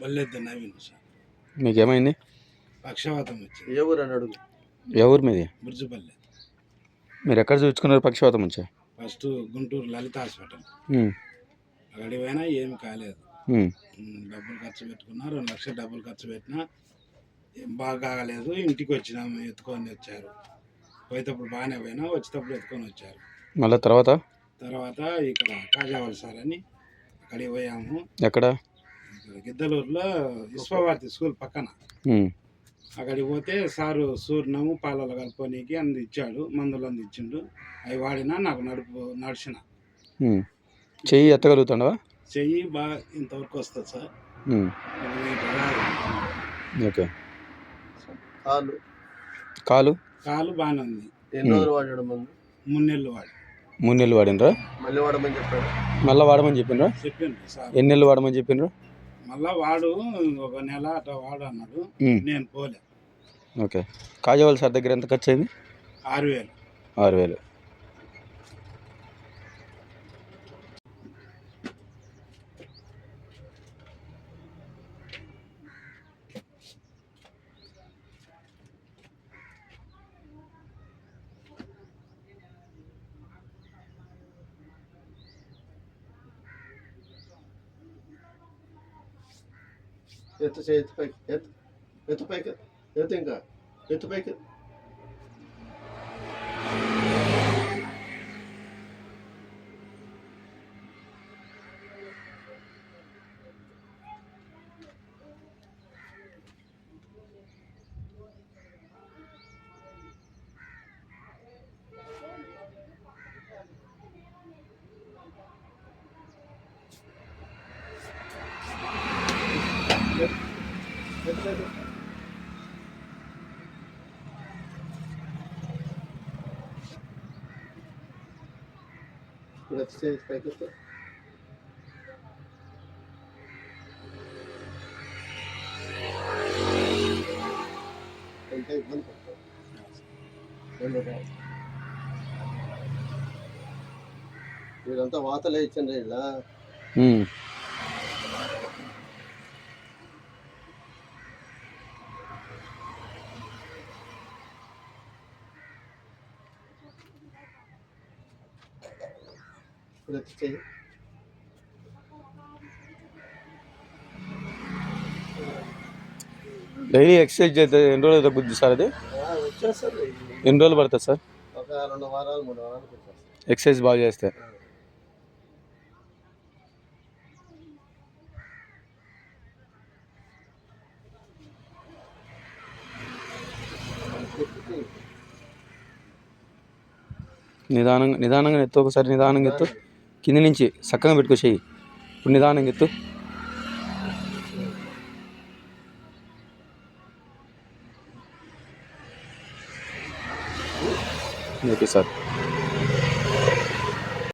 బల్లెద్దు Naveen sir. మీకేమైంది? పక్షవాతం వచ్చింది. ఏ ఊరు అని అడుగు. ఏ ఊరు మీది? బుర్జుపల్లి. మీరు ఎక్కడ చూసుకున్నారు పక్షవాతం వచ్చా? ఫస్ట్ గుంటూరు లలిత హాస్పిటల్. అక్కడికి పోయినా ఏమి కాలేదు. డబ్బులు ఖర్చు పెట్టుకున్నా, 2 లక్షలు డబ్బులు ఖర్చు పెట్టినా ఏం బాగా కాగలేదు. ఇంటికి వచ్చినాము, ఎత్తుకొని వచ్చారు. పోయేటప్పుడు బాగానే పోయినా, వచ్చేటప్పుడు ఎత్తుకొని వచ్చారు. మళ్ళీ తర్వాత ఇక్కడ కాజావాలి సార్ అని అక్కడికి పోయాము. ఎక్కడ? ఇక్కడ గిద్దలూరులో విశ్వభారతి స్కూల్ పక్కన. అక్కడికి పోతే సారు సూర్ణము పాలలో కలుపుకోనీకి ఇచ్చాడు, మందులు ఇచ్చిండు. అవి వాడినా నాకు నడిచిన. చెయ్యి ఎత్తగలుగుతావా? చెయ్యి బాగా ఇంతవరకు వస్తుంది సార్. ఓకే. కాలు కాలు బాగానే ఉంది. ఎన్ని రోజులు వాడాడు? 3 నెలలు వాడి. 3 నెలలు వాడినరా? మళ్ళీ వాడమని చెప్పాడు. మళ్ళీ వాడమని చెప్పిండ్రా? చెప్పిండ్రు సార్. ఎన్ని నెలలు వాడమని చెప్పిండ్రు? మళ్ళా వాడు 1 నెల అట్లా వాడు అన్నాడు. నేను పోలే. ఓకే. కాజావాల్ సార్ దగ్గర ఎంత ఖర్చు అయింది? 6,000. 6,000. ఎత్తు పైకి, ఎత్తు పైకి, ఎత్తు ఇంకా ఎత్తు పైకి. పైకి ఎంత ఇబ్బంది పడతారు. మీరంతా వాతలే ఇచ్చండి ఇలా. డైలీ ఎక్సర్సైజ్ చేస్తే ఎన్ని రోజులు తగ్గుద్ది సార్? అది వచ్చేస్తుంది. ఎన్ని రోజులు పడుతుంది సార్? ఒక 2 వారాలు 3 వారాలు ఎక్సర్సైజ్ బాగా చేస్తే. నిదానంగా ఎత్తు. ఒకసారి నిదానంగా ఎత్తు. కింది నుంచి చక్కగా పెట్టుకో చెయ్యి. ఇప్పుడు నిదానంగా ఎత్తు. Okay sir.